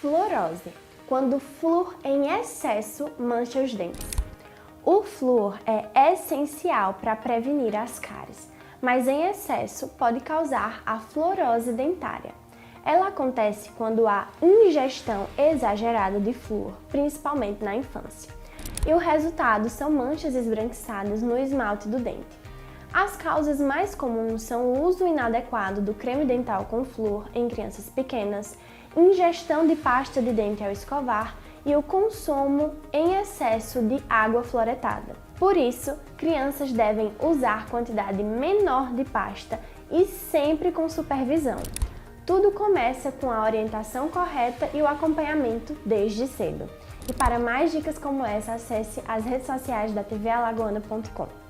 Fluorose, quando o flúor em excesso mancha os dentes. O flúor é essencial para prevenir as cáries, mas em excesso pode causar a fluorose dentária. Ela acontece quando há ingestão exagerada de flúor, principalmente na infância. E o resultado são manchas esbranquiçadas no esmalte do dente. As causas mais comuns são o uso inadequado do creme dental com flúor em crianças pequenas, ingestão de pasta de dente ao escovar e o consumo em excesso de água fluoretada. Por isso, crianças devem usar quantidade menor de pasta e sempre com supervisão. Tudo começa com a orientação correta e o acompanhamento desde cedo. E para mais dicas como essa, acesse as redes sociais da tvalagoana.com.